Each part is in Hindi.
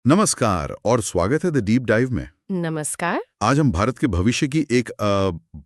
नमस्कार और स्वागत है द डीप डाइव में। नमस्कार। आज हम भारत के भविष्य की एक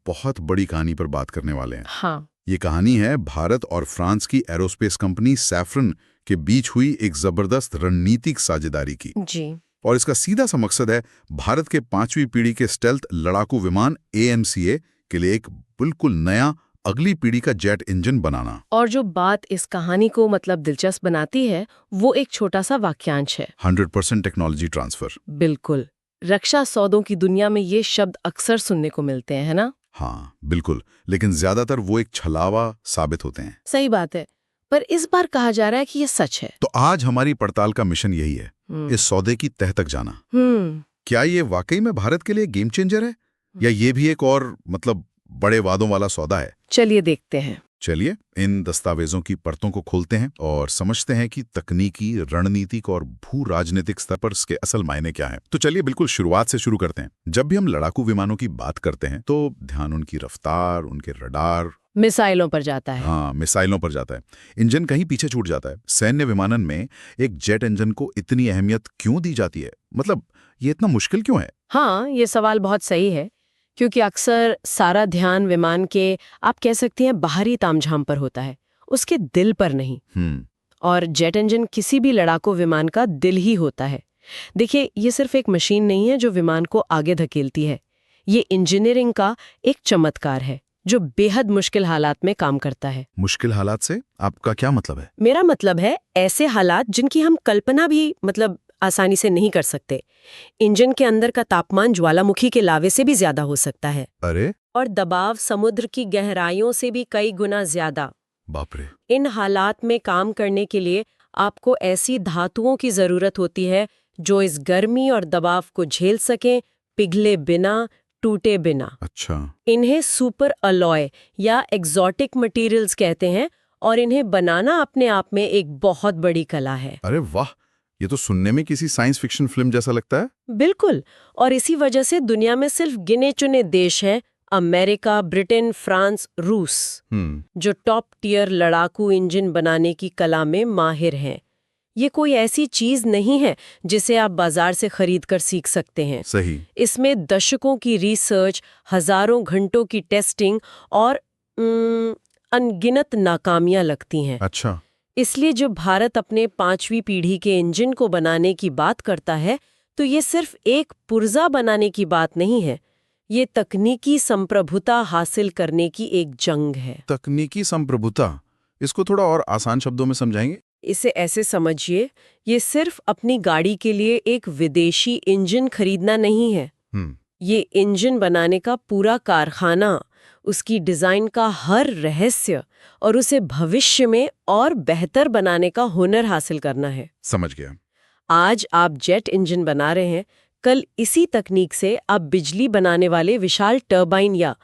बहुत बड़ी कहानी पर बात करने वाले हैं। हाँ। ये कहानी है भारत और फ्रांस की एरोस्पेस कंपनी सैफरन के बीच हुई एक जबरदस्त रणनीतिक साझेदारी की। जी। और इसका सीधा सा मकसद है भारत के 5वीं पीढ़ी के स्टेल्थ लड़ाकू विमान AMCA के लिए एक बिल्कुल नया अगली पीढ़ी का जेट इंजन बनाना। और जो बात इस कहानी को दिलचस्प बनाती है वो एक छोटा सा वाक्यांश है। 100% टेक्नोलॉजी ट्रांसफर। बिल्कुल। रक्षा सौदों की दुनिया में ये शब्द अक्सर सुनने को मिलते हैं, है ना? हाँ बिल्कुल, लेकिन ज्यादातर वो एक छलावा साबित होते हैं। सही बात है, पर इस बार कहा जा रहा है कि ये सच है। तो आज हमारी पड़ताल का मिशन यही है, इस सौदे की तह तक जाना। क्या ये वाकई में भारत के लिए गेम चेंजर है या ये भी एक और बड़े वादों वाला सौदा है? चलिए देखते हैं। चलिए इन दस्तावेजों की परतों को खोलते हैं और समझते हैं कि तकनीकी, रणनीतिक और भू राजनीतिक स्तर पर इसके असल मायने क्या हैं। तो चलिए बिल्कुल शुरुआत से शुरू करते हैं। जब भी हम लड़ाकू विमानों की बात करते हैं तो ध्यान उनकी रफ्तार, उनके रडार, मिसाइलों पर जाता है। हाँ, मिसाइलों पर जाता है। इंजन कहीं पीछे छूट जाता है। सैन्य विमानन में एक जेट इंजन को इतनी अहमियत क्यों दी जाती है? ये इतना मुश्किल क्यों है? हाँ, ये सवाल बहुत सही है, क्योंकि अक्सर सारा ध्यान विमान के, आप कह सकते हैं, बाहरी तामझाम पर होता है, उसके दिल पर नहीं। और जेट इंजन किसी भी लड़ाकू विमान का दिल ही होता है। देखिए, ये सिर्फ एक मशीन नहीं है जो विमान को आगे धकेलती है। ये इंजीनियरिंग का एक चमत्कार है जो बेहद मुश्किल हालात में काम करता है। मुश्किल हालात से आपका क्या मतलब है? मेरा मतलब है ऐसे हालात जिनकी हम कल्पना भी आसानी से नहीं कर सकते। इंजन के अंदर का तापमान ज्वालामुखी के लावे से भी ज्यादा हो सकता है। अरे! और दबाव समुद्र की गहराइयों से भी कई गुना ज्यादा। बाप रे! इन हालात में काम करने के लिए आपको ऐसी धातुओं की जरूरत होती है जो इस गर्मी और दबाव को झेल सकें, पिघले बिना, टूटे बिना। अच्छा। इन्हें सुपर अलॉय या एक्सोटिक मटेरियल्स कहते हैं और इन्हें बनाना अपने आप में एक बहुत बड़ी कला है। अरे वाह! ये तो सुनने में किसी साइंस फिक्शन फिल्म जैसा लगता है। बिल्कुल। और इसी वजह से दुनिया में सिर्फ गिने चुने देश हैं, अमेरिका, ब्रिटेन, फ्रांस, रूस, जो टॉप टियर लड़ाकू इंजन बनाने की कला में माहिर हैं। ये कोई ऐसी चीज नहीं है जिसे आप बाजार से खरीद कर सीख सकते हैं। सही। इसमें दशकों की रिसर्च, हजारों घंटों की टेस्टिंग और अनगिनत नाकामियां लगती हैं। अच्छा। इसलिए जब भारत अपने 5वीं पीढ़ी के इंजन को बनाने की बात करता है तो ये सिर्फ एक पुर्जा बनाने की बात नहीं है, ये तकनीकी संप्रभुता हासिल करने की एक जंग है। तकनीकी संप्रभुता, इसको थोड़ा और आसान शब्दों में समझाएंगे? इसे ऐसे समझिए, ये सिर्फ अपनी गाड़ी के लिए एक विदेशी इंजन खरीदना नहीं है। ये इंजन बनाने का पूरा कारखाना, उसकी डिजाइन का हर रहस्य और उसे भविष्य में और बेहतर बनाने का हुनर हासिल करना है। समझ गया। आज आप जेट इंजन बना रहे हैं, कल इसी तकनीक से आप बिजली बनाने वाले विशाल टरबाइन या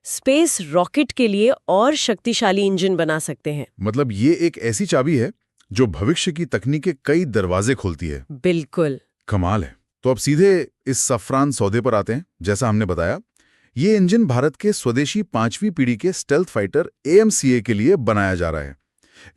स्पेस रॉकेट के लिए और शक्तिशाली इंजन बना सकते हैं। ये एक ऐसी चाबी है जो भविष्य की तकनीक के कई दरवाजे खोलती है। बिल्कुल। कमाल है। तो अब सीधे इस सफरान सौदे पर आते हैं। जैसा हमने बताया, ये इंजन भारत के स्वदेशी 5वीं पीढ़ी के स्टेल्थ फाइटर AMCA के लिए बनाया जा रहा है।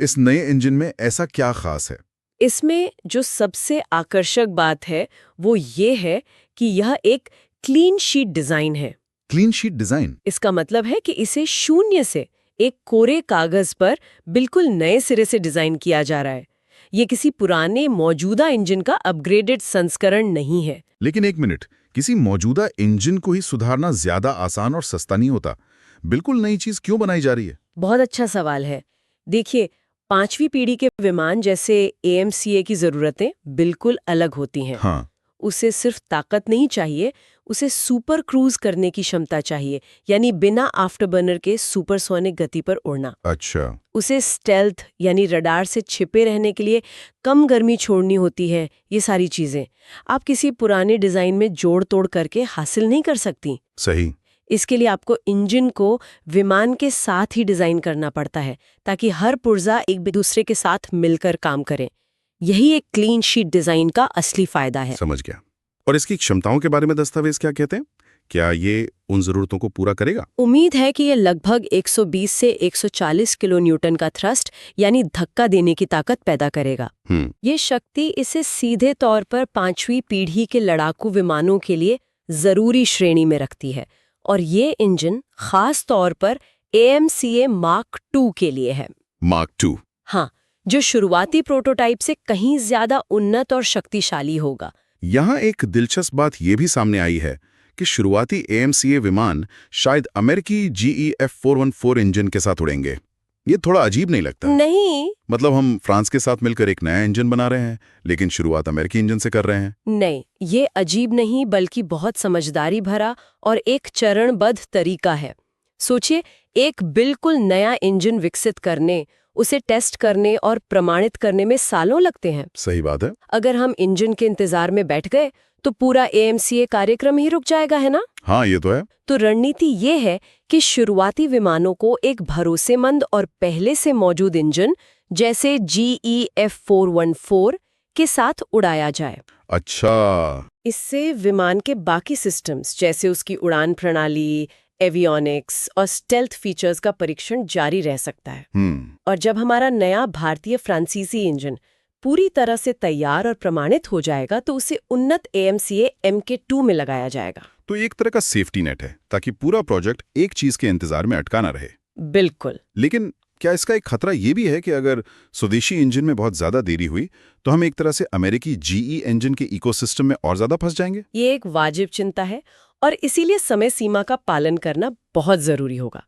इस नए इंजन में ऐसा क्या खास है? इसमें जो सबसे आकर्षक बात है वो ये है कि यह एक क्लीन शीट डिजाइन है। Clean sheet design? इसका मतलब है कि इसे शून्य से एक कोरे कागज पर बिल्कुल नए सिरे से डिजाइन किया जा रहा है। ये किसी पुराने मौजूदा इंजन का अपग्रेडेड संस्करण नहीं है। लेकिन एक मिनट, किसी मौजूदा इंजन को ही सुधारना ज्यादा आसान और सस्ता नहीं होता। बिल्कुल नई चीज क्यों बनाई जा रही है? बहुत अच्छा सवाल है। देखिए, 5वीं पीढ़ी के विमान जैसे AMCA की जरूरतें बिल्कुल अलग होती हैं। हाँ। उसे सिर्फ ताकत नहीं चाहिए, उसे सुपर क्रूज करने की क्षमता चाहिए, यानी बिना आफ्टरबर्नर के सुपरसोनिक गति पर उड़ना। अच्छा। उसे स्टेल्थ यानी रडार से छिपे रहने के लिए कम गर्मी छोड़नी होती है। ये सारी चीजें आप किसी पुराने डिजाइन में जोड़ तोड़ करके हासिल नहीं कर सकती। सही। इसके लिए आपको इंजन को विमान के साथ ही डिजाइन करना पड़ता है ताकि हर पुर्जा एक दूसरे के साथ मिलकर काम करे। यही एक क्लीन शीट डिजाइन का असली फायदा है। समझ गया। और इसकी क्षमताओं के बारे में दस्तावेज क्या कहते हैं? क्या ये उन जरूरतों को पूरा करेगा? उम्मीद है कि ये लगभग 120 से 140 किलो न्यूटन का थ्रस्ट यानी धक्का देने की ताकत पैदा करेगा। ये शक्ति इसे सीधे तौर पर 5वीं पीढ़ी के लड़ाकू विमानों के लिए जरूरी श्रेणी में रखती है और ये इंजन खास तौर पर AMCA Mark II के लिए है। Mark II? हाँ, जो शुरुआती प्रोटोटाइप से कहीं ज्यादा उन्नत और शक्तिशाली होगा। यहाँ एक दिलचस्प बात ये भी सामने आई है कि शुरुआती AMCA विमान शायद अमेरिकी GE F414 इंजन के साथ उड़ेंगे। ये थोड़ा अजीब नहीं लगता? नहीं, मतलब हम फ्रांस के साथ मिलकर एक नया इंजन बना रहे हैं, लेकिन शुरुआत अमेरिकी इंजन से कर रहे हैं। नहीं, ये अजीब नहीं बल्कि बहुत समझदारी भरा और एक चरणबद्ध तरीका है। सोचिए, एक बिल्कुल नया इंजन विकसित करने, उसे टेस्ट करने और प्रमाणित करने में सालों लगते हैं। सही बात है। अगर हम इंजन के इंतजार में बैठ गए तो पूरा AMCA कार्यक्रम ही रुक जाएगा, है ना? हाँ, ये तो है। तो रणनीति ये है कि शुरुआती विमानों को एक भरोसेमंद और पहले से मौजूद इंजन जैसे GE F414 के साथ उड़ाया जाए। अच्छा। इससे विमान के बाकी सिस्टम्स जैसे उसकी उड़ान प्रणाली, एवियोनिक्स और स्टेल्थ फीचर्स का परीक्षण जारी रह सकता है। और जब हमारा नया भारतीय फ्रांसीसी इंजन पूरी तरह से तैयार और प्रमाणित हो जाएगा तो उसे उन्नत AMCA Mk2 में लगाया जाएगा। तो एक तरह का सेफ्टी नेट है ताकि पूरा प्रोजेक्ट एक चीज के इंतजार में अटका ना रहे। बिल्कुल। लेकिन क्या इसका एक खतरा ये भी है कि अगर स्वदेशी इंजन में बहुत ज्यादा देरी हुई तो हम एक तरह से अमेरिकी GE इंजन के इकोसिस्टम में और ज्यादा फंस जाएंगे? ये एक वाजिब चिंता है और इसीलिए समय सीमा का पालन करना बहुत जरूरी होगा।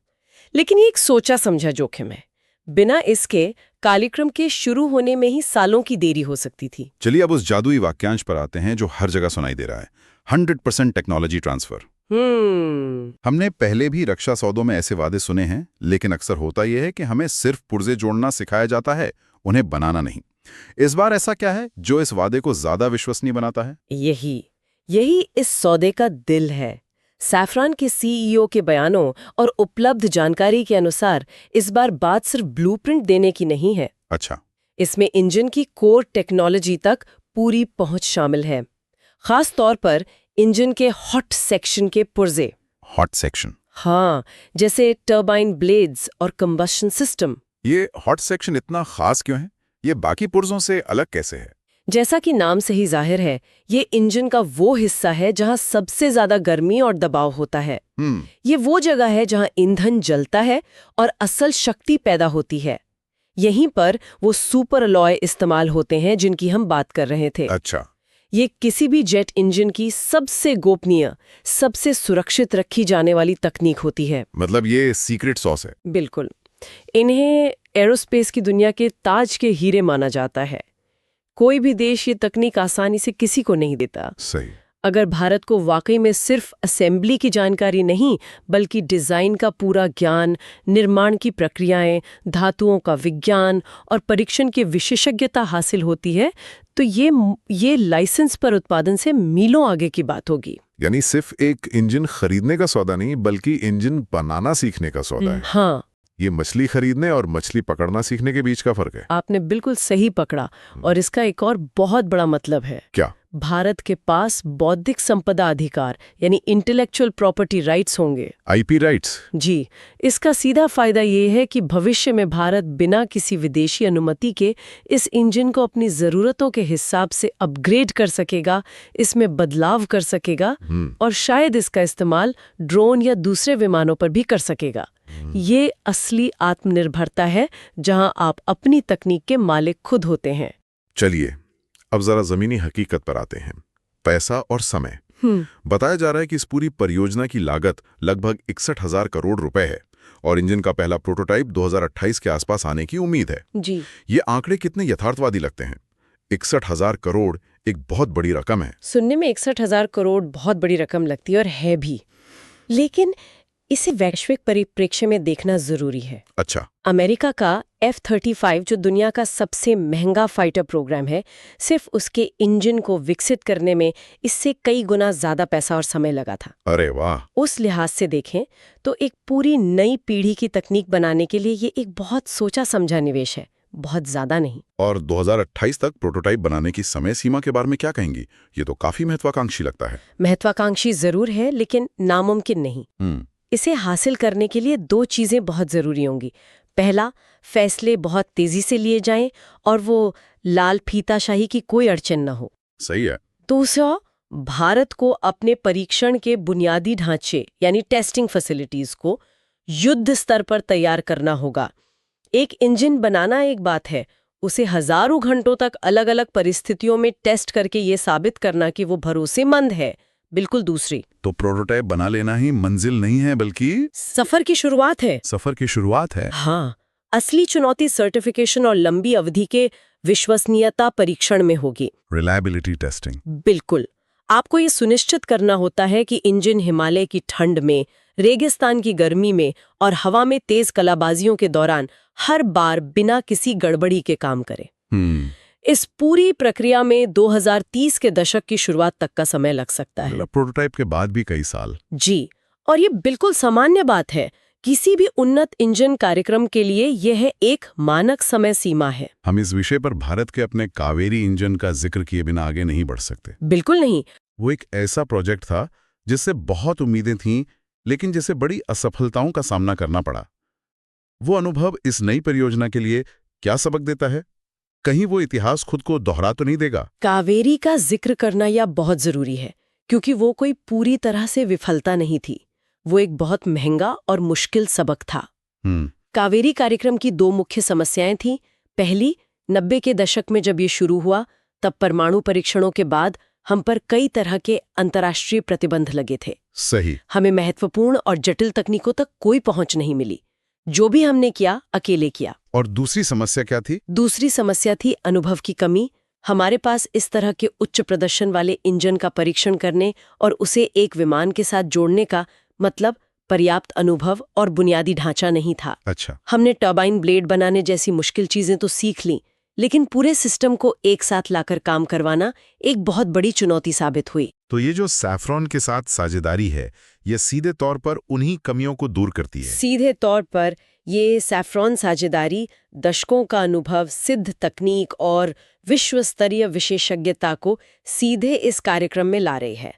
लेकिन ये एक सोचा समझा जोखिम है। बिना इसके कार्यक्रम के शुरू होने में ही सालों की देरी हो सकती थी। चलिए अब उस जादुई वाक्यांश पर आते हैं जो हर जगह सुनाई दे रहा है, 100% टेक्नोलॉजी ट्रांसफर। हमने पहले भी रक्षा सौदों में ऐसे वादे सुने हैं, लेकिन अक्सर होता यह है कि हमें सिर्फ पुर्जे जोड़ना सिखाया जाता है, उन्हें बनाना नहीं। इस बार ऐसा क्या है जो इस वादे को ज्यादा विश्वसनीय बनाता है? यही इस सौदे का दिल है। सैफरॉन के CEO के बयानों और उपलब्ध जानकारी के अनुसार इस बार बात सिर्फ ब्लूप्रिंट देने की नहीं है। अच्छा। इसमें इंजन की कोर टेक्नोलॉजी तक पूरी पहुंच शामिल है, खास तौर पर इंजन के हॉट सेक्शन के पुर्जे। Hot section? हाँ, जैसे टर्बाइन ब्लेड्स और कंबशन सिस्टम। ये हॉट सेक्शन इतना खास क्यों है? ये बाकी पुर्जों से अलग कैसे है? जैसा कि नाम से ही जाहिर है, ये इंजन का वो हिस्सा है जहां सबसे ज्यादा गर्मी और दबाव होता है। ये वो जगह है जहां ईंधन जलता है और असल शक्ति पैदा होती है। यहीं पर वो सुपर अलॉय इस्तेमाल होते हैं जिनकी हम बात कर रहे थे। अच्छा। ये किसी भी जेट इंजन की सबसे गोपनीय, सबसे सुरक्षित रखी जाने वाली तकनीक होती है। मतलब ये सीक्रेट सॉस है? बिल्कुल। इन्हें एरोस्पेस की दुनिया के ताज के हीरे माना जाता है। कोई भी देश ये तकनीक आसानी से किसी को नहीं देता। सही। अगर भारत को वाकई में सिर्फ असेंबली की जानकारी नहीं बल्कि डिजाइन का पूरा ज्ञान, निर्माण की प्रक्रियाएं, धातुओं का विज्ञान और परीक्षण की विशेषज्ञता हासिल होती है तो ये लाइसेंस पर उत्पादन से मीलों आगे की बात होगी। यानी सिर्फ एक इंजन खरीदने का सौदा नहीं बल्कि इंजन बनाना सीखने का सौदा है। हाँ, ये मछली खरीदने और मछली पकड़ना सीखने के बीच का फर्क है। आपने बिल्कुल सही पकड़ा। और इसका एक और बहुत बड़ा मतलब है। क्या? भारत के पास बौद्धिक संपदा अधिकार यानी इंटेलेक्चुअल प्रॉपर्टी राइट्स होंगे। IP rights? जी। इसका सीधा फायदा ये है कि भविष्य में भारत बिना किसी विदेशी अनुमति के इस इंजन को अपनी जरूरतों के हिसाब से अपग्रेड कर सकेगा, इसमें बदलाव कर सकेगा और शायद इसका इस्तेमाल ड्रोन या दूसरे विमानों पर भी कर सकेगा। ये असली आत्मनिर्भरता है जहां आप अपनी तकनीक के मालिक खुद होते हैं। चलिए अब जरा जमीनी हकीकत पर आते हैं। पैसा और समय। बताया जा रहा है कि इस पूरी परियोजना की लागत लगभग 61,000 करोड़ रुपए है और इंजन का पहला प्रोटोटाइप 2028 के आसपास आने की उम्मीद है। जी। ये आंकड़े कितने यथार्थवादी लगते हैं? 61,000 करोड़ एक बहुत बड़ी रकम है। सुनने में 61,000 करोड़ बहुत बड़ी रकम लगती है और है भी, लेकिन इसे वैश्विक परिप्रेक्ष्य में देखना जरूरी है। अच्छा। अमेरिका का F-35 जो दुनिया का सबसे महंगा फाइटर प्रोग्राम है, सिर्फ उसके इंजन को विकसित करने में इससे कई गुना ज्यादा पैसा और समय लगा था। अरे वाह। उस लिहाज से देखें तो एक पूरी नई पीढ़ी की तकनीक बनाने के लिए ये एक बहुत सोचा समझा निवेश है। बहुत ज्यादा नहीं। और 2028 तक प्रोटोटाइप बनाने की समय सीमा के बारे में क्या कहेंगी? ये तो काफी महत्वाकांक्षी लगता है। महत्वाकांक्षी जरूर है, लेकिन नामुमकिन नहीं। इसे हासिल करने के लिए 2 चीजें बहुत जरूरी होंगी। पहला, फैसले बहुत तेजी से लिए जाएं और वो लाल फीताशाही की कोई अड़चन न हो। सही है। दूसरा, भारत को अपने परीक्षण के बुनियादी ढांचे यानी टेस्टिंग फैसिलिटीज को युद्ध स्तर पर तैयार करना होगा। एक इंजन बनाना एक बात है, उसे हजारों घंटों तक अलग अलग परिस्थितियों में टेस्ट करके ये साबित करना कि वो भरोसेमंद है, बिल्कुल दूसरी। तो प्रोटोटाइप बना लेना ही मंजिल नहीं है, बल्कि सफर की शुरुआत है। सफर की शुरुआत है। हाँ, असली चुनौती सर्टिफिकेशन और लंबी अवधि के विश्वसनीयता परीक्षण में होगी। Reliability testing. बिल्कुल। आपको ये सुनिश्चित करना होता है कि इंजन हिमालय की ठंड में, रेगिस्तान की गर्मी में और हवा में तेज कलाबाजियों के दौरान हर बार बिना किसी गड़बड़ी के काम करे। इस पूरी प्रक्रिया में 2030 के दशक की शुरुआत तक का समय लग सकता है। प्रोटोटाइप के बाद भी कई साल। जी, और ये बिल्कुल सामान्य बात है। किसी भी उन्नत इंजन कार्यक्रम के लिए यह एक मानक समय सीमा है। हम इस विषय पर भारत के अपने कावेरी इंजन का जिक्र किए बिना आगे नहीं बढ़ सकते। बिल्कुल नहीं। वो एक ऐसा प्रोजेक्ट था जिससे बहुत उम्मीदें थीं, लेकिन जिसे बड़ी असफलताओं का सामना करना पड़ा। वो अनुभव इस नई परियोजना के लिए क्या सबक देता है? कहीं वो इतिहास खुद को दोहरा तो नहीं देगा? कावेरी का जिक्र करना यह बहुत जरूरी है, क्योंकि वो कोई पूरी तरह से विफलता नहीं थी। वो एक बहुत महंगा और मुश्किल सबक था। कावेरी कार्यक्रम की 2 मुख्य समस्याएं थीं। पहली, 90 के दशक में जब ये शुरू हुआ, तब परमाणु परीक्षणों के बाद हम पर कई तरह के अंतर्राष्ट्रीय प्रतिबंध लगे थे। सही। हमें महत्वपूर्ण और जटिल तकनीकों तक कोई पहुंच नहीं मिली। जो भी हमने किया, अकेले किया। और दूसरी समस्या क्या थी? दूसरी समस्या थी अनुभव की कमी। हमारे पास इस तरह के उच्च प्रदर्शन वाले इंजन का परीक्षण करने और उसे एक विमान के साथ जोड़ने का मतलब पर्याप्त अनुभव और बुनियादी ढांचा नहीं था। अच्छा। हमने टर्बाइन ब्लेड बनाने जैसी मुश्किल चीजें तो सीख लीं, लेकिन पूरे सिस्टम को एक साथ लाकर काम करवाना एक बहुत बड़ी चुनौती साबित हुई। तो ये जो सैफ्रॉन के साथ साझेदारी है, ये सीधे तौर पर उन्हीं कमियों को दूर करती है। सीधे तौर पर ये सैफ्रॉन साझेदारी दशकों का अनुभव, सिद्ध तकनीक और विश्व स्तरीय विशेषज्ञता को सीधे इस कार्यक्रम में ला रही है।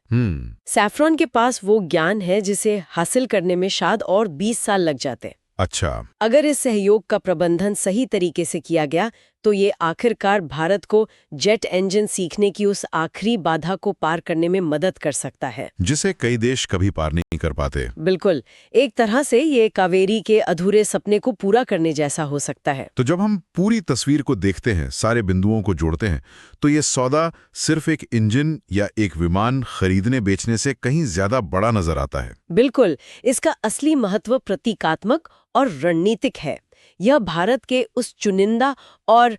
सैफ्रॉन के पास वो ज्ञान है जिसे हासिल करने में शायद और 20 साल लग जाते। अच्छा। अगर इस सहयोग का प्रबंधन सही तरीके से किया गया तो ये आखिरकार भारत को जेट इंजन सीखने की उस आखिरी बाधा को पार करने में मदद कर सकता है, जिसे कई देश कभी पार नहीं कर पाते। बिल्कुल। एक तरह से ये कावेरी के अधूरे सपने को पूरा करने जैसा हो सकता है। तो जब हम पूरी तस्वीर को देखते हैं, सारे बिंदुओं को जोड़ते हैं, तो ये सौदा सिर्फ एक इंजन या एक विमान खरीदने बेचने से कहीं ज्यादा बड़ा नजर आता है। बिल्कुल। इसका असली महत्व प्रतीकात्मक और रणनीतिक है। यह भारत के उस चुनिंदा और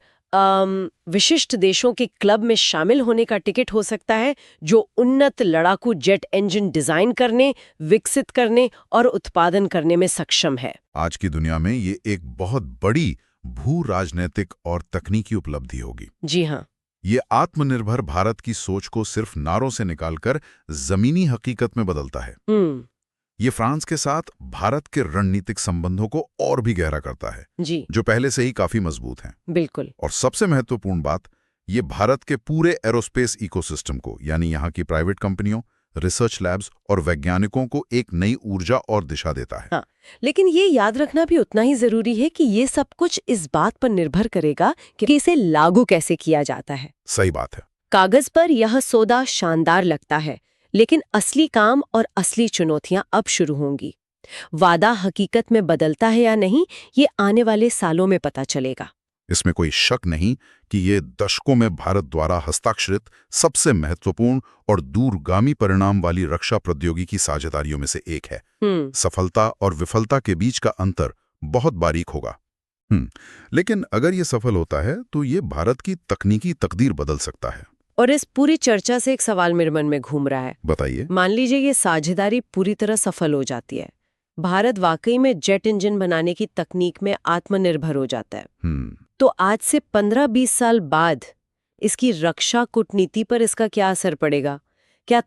विशिष्ट देशों के क्लब में शामिल होने का टिकट हो सकता है जो उन्नत लड़ाकू जेट इंजन डिजाइन करने, विकसित करने और उत्पादन करने में सक्षम है। आज की दुनिया में ये एक बहुत बड़ी भू राजनीतिक और तकनीकी उपलब्धि होगी। जी हाँ। ये आत्मनिर्भर भारत की सोच को सिर्फ नारों से निकालकर जमीनी हकीकत में बदलता है। ये फ्रांस के साथ भारत के रणनीतिक संबंधों को और भी गहरा करता है, जी, जो पहले से ही काफी मजबूत हैं। बिल्कुल। और सबसे महत्वपूर्ण बात, ये भारत के पूरे एरोस्पेस इकोसिस्टम को, यानी यहाँ की प्राइवेट कंपनियों, रिसर्च लैब्स और वैज्ञानिकों को एक नई ऊर्जा और दिशा देता है। हाँ, लेकिन ये याद रखना भी उतना ही जरूरी है कि ये सब कुछ इस बात पर निर्भर करेगा कि इसे लागू कैसे किया जाता है। सही बात है। कागज पर यह सौदा शानदार लगता है, लेकिन असली काम और असली चुनौतियां अब शुरू होंगी। वादा हकीकत में बदलता है या नहीं, ये आने वाले सालों में पता चलेगा। इसमें कोई शक नहीं कि ये दशकों में भारत द्वारा हस्ताक्षरित सबसे महत्वपूर्ण और दूरगामी परिणाम वाली रक्षा प्रौद्योगिकी साझेदारियों में से एक है। सफलता और विफलता के बीच का अंतर बहुत बारीक होगा। लेकिन अगर ये सफल होता है तो ये भारत की तकनीकी तकदीर बदल सकता है। और इस पूरी चर्चा से एक सवाल मेरे मन में घूम रहा है। बताइए। मान लीजिए ये साझेदारी पूरी तरह सफल हो जाती है, भारत वाकई में जेट इंजन बनाने की तकनीक में आत्मनिर्भर हो जाता है, तो आज से 15-20 साल बाद इसकी रक्षा कूटनीति पर इसका क्या असर पड़ेगा? क्या